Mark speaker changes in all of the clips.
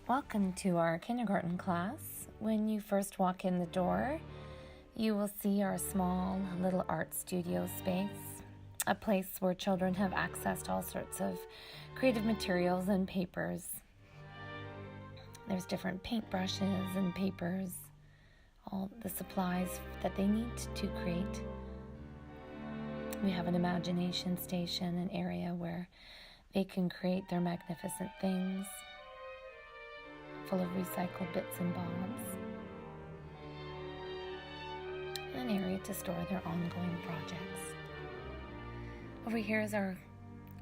Speaker 1: Welcome to our kindergarten class. When you first walk in the door, you will see our small little art studio space, a place where children have access to all sorts of creative materials and papers. There's different paintbrushes and papers, all the supplies that they need to create. We have an imagination station, an area where they can create their magnificent things, full of recycled bits and bobs, and an area to store their ongoing projects. Over here is our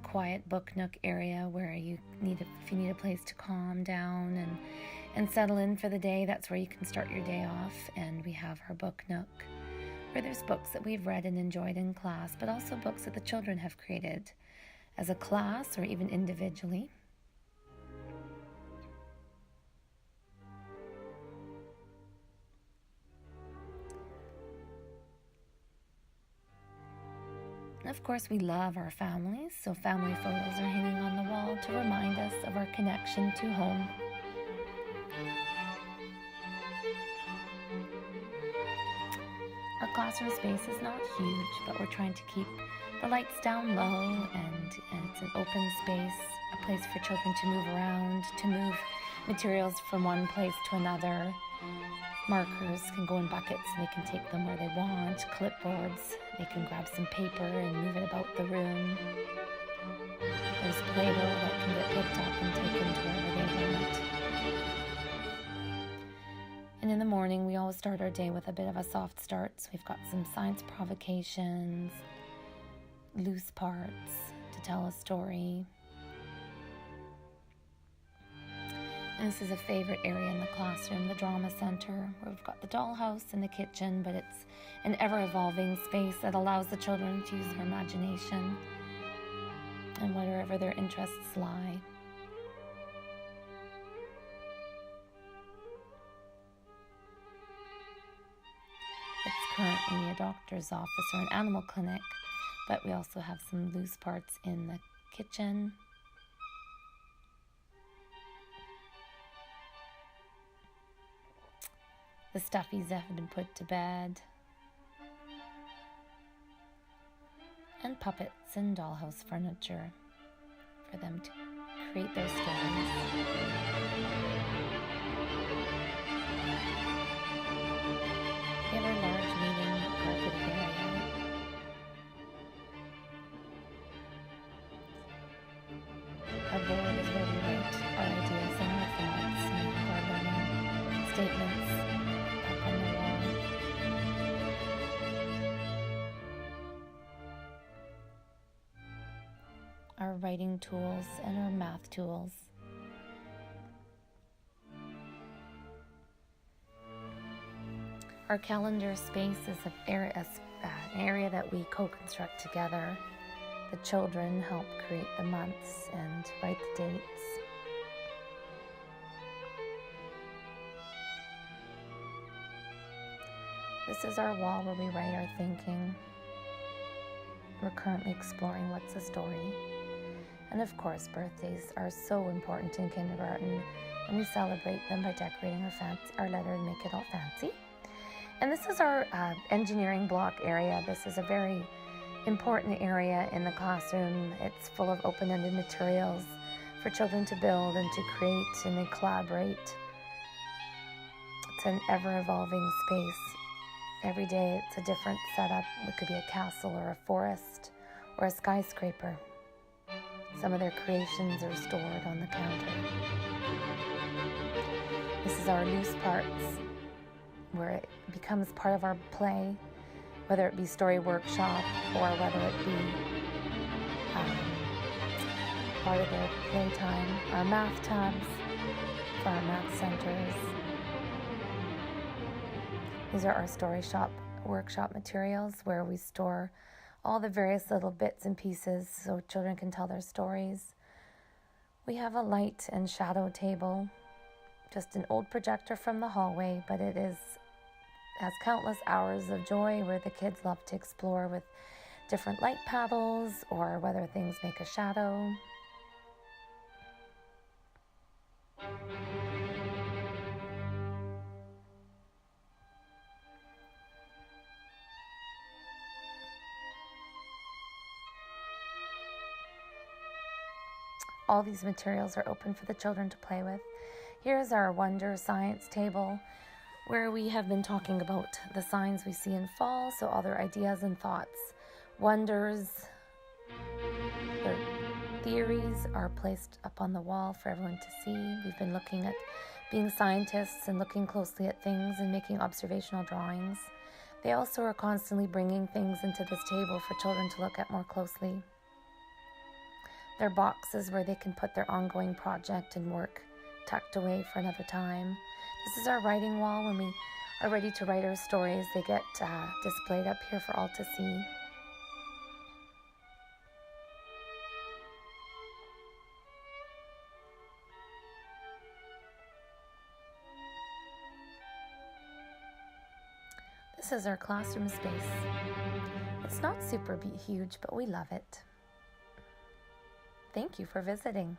Speaker 1: quiet book nook area where if you need a place to calm down and settle in for the day, that's where you can start your day off. And we have our book nook where there's books that we've read and enjoyed in class, but also books that the children have created as a class or even individually. Of course, we love our families, so family photos are hanging on the wall to remind us of our connection to home. Our classroom space is not huge, but we're trying to keep the lights down low, and it's an open space, a place for children to move around, to move materials from one place to another. Markers can go in buckets and they can take them where they want. Clipboards, they can grab some paper and move it about the room. There's Play-Doh that can get picked up and taken to wherever they want. And in the morning, we always start our day with a bit of a soft start. So we've got some science provocations, loose parts to tell a story. And this is a favorite area in the classroom, the drama center, where we've got the dollhouse and the kitchen, but it's an ever-evolving space that allows the children to use their imagination and wherever their interests lie. It's currently a doctor's office or an animal clinic, but we also have some loose parts in the kitchen. The stuffies have been put to bed, and puppets and dollhouse furniture for them to create their stories. We have our large meeting carpeted area. Our board is where we write our ideas and our thoughts and our learning statements. Our writing tools and our math tools. Our calendar space is an area that we co-construct together. The children help create the months and write the dates. This is our wall where we write our thinking. We're currently exploring what's a story. And of course, birthdays are so important in kindergarten, and we celebrate them by decorating our letter and make it all fancy. And this is our engineering block area. This is a very important area in the classroom. It's full of open-ended materials for children to build and to create, and they collaborate. It's an ever-evolving space. Every day it's a different setup. It could be a castle or a forest or a skyscraper. Some of their creations are stored on the counter. This is our loose parts, where it becomes part of our play, whether it be story workshop or whether it be part of their playtime. Our math tabs for our math centers. These are our story shop workshop materials where we store all the various little bits and pieces so children can tell their stories. We have a light and shadow table, just an old projector from the hallway, but it has countless hours of joy where the kids love to explore with different light paddles or whether things make a shadow. All these materials are open for the children to play with. Here's our Wonder Science table, where we have been talking about the signs we see in fall, so all their ideas and thoughts. Wonders, their theories are placed up on the wall for everyone to see. We've been looking at being scientists and looking closely at things and making observational drawings. They also are constantly bringing things into this table for children to look at more closely. Their boxes where they can put their ongoing project and work tucked away for another time. This is our writing wall. When we are ready to write our stories, they get displayed up here for all to see. This is our classroom space. It's not super huge, but we love it. Thank you for visiting.